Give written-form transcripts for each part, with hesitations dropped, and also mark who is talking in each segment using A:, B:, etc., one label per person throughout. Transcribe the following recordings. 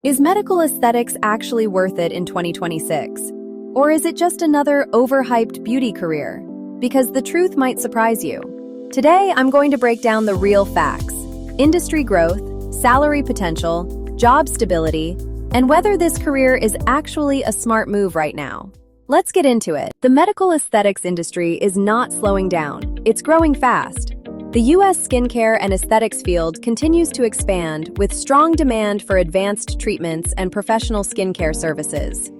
A: Is medical aesthetics actually worth it in 2026? Or is it just another overhyped beauty career? Because the truth might surprise you. Today, I'm going to break down the real facts: industry growth, salary potential, job stability, and whether this career is actually a smart move right now. Let's get into it. The medical aesthetics industry is not slowing down. It's growing fast. The U.S. skincare and aesthetics field continues to expand with strong demand for advanced treatments and professional skincare services.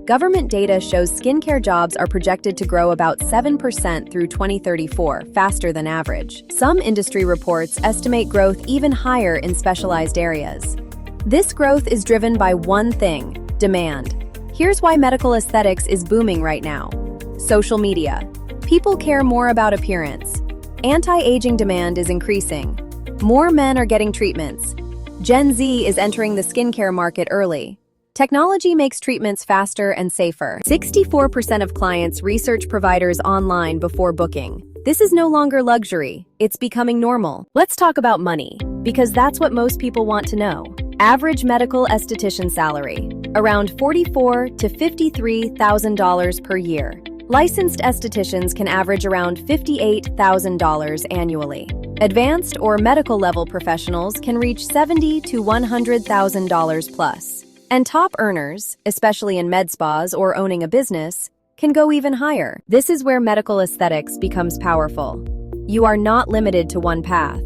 A: Government data shows skincare jobs are projected to grow about 7% through 2034, faster than average. Some industry reports estimate growth even higher in specialized areas. This growth is driven by one thing: demand. Here's why medical aesthetics is booming right now. Social media. People care more about appearance. Anti-aging demand is increasing. More men are getting treatments. Gen Z is entering the skincare market early. Technology makes treatments faster and safer. 64% of clients research providers online before booking. This is no longer luxury. It's becoming normal. Let's talk about money, because that's what most people want to know. Average medical esthetician salary: around $44,000 to $53,000 per year. Licensed estheticians can average around $58,000 annually. Advanced or medical level professionals can reach $70,000 to $100,000 plus. And top earners, especially in med spas or owning a business, can go even higher. This is where medical aesthetics becomes powerful. You are not limited to one path.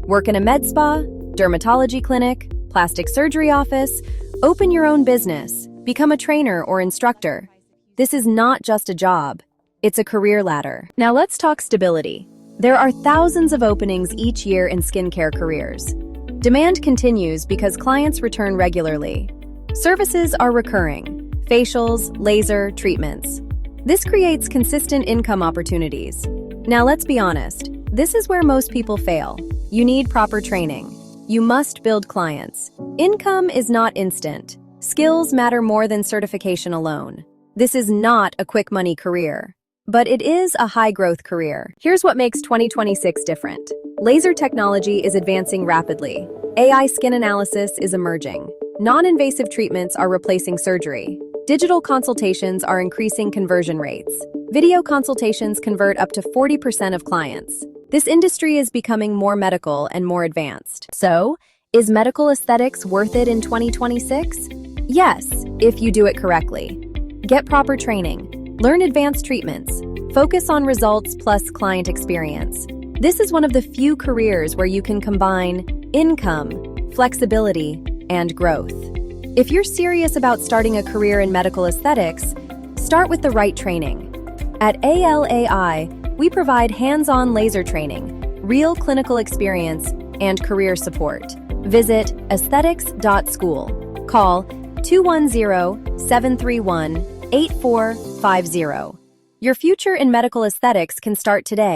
A: Work in a med spa, dermatology clinic, plastic surgery office, open your own business, become a trainer or instructor. This is not just a job, it's a career ladder. Now let's talk stability. There are thousands of openings each year in skincare careers. Demand continues because clients return regularly. Services are recurring: facials, laser, treatments. This creates consistent income opportunities. Now let's be honest, this is where most people fail. You need proper training. You must build clients. Income is not instant. Skills matter more than certification alone. This is not a quick money career, but it is a high-growth career. Here's what makes 2026 different. Laser technology is advancing rapidly. AI skin analysis is emerging. Non-invasive treatments are replacing surgery. Digital consultations are increasing conversion rates. Video consultations convert up to 40% of clients. This industry is becoming more medical and more advanced. So, is medical aesthetics worth it in 2026? Yes, if you do it correctly. Get proper training, learn advanced treatments, focus on results plus client experience. This is one of the few careers where you can combine income, flexibility, and growth. If you're serious about starting a career in medical aesthetics, start with the right training. At ALAI, we provide hands-on laser training, real clinical experience, and career support. Visit aesthetics.school. Call 210-731-8450. Your future in medical aesthetics can start today.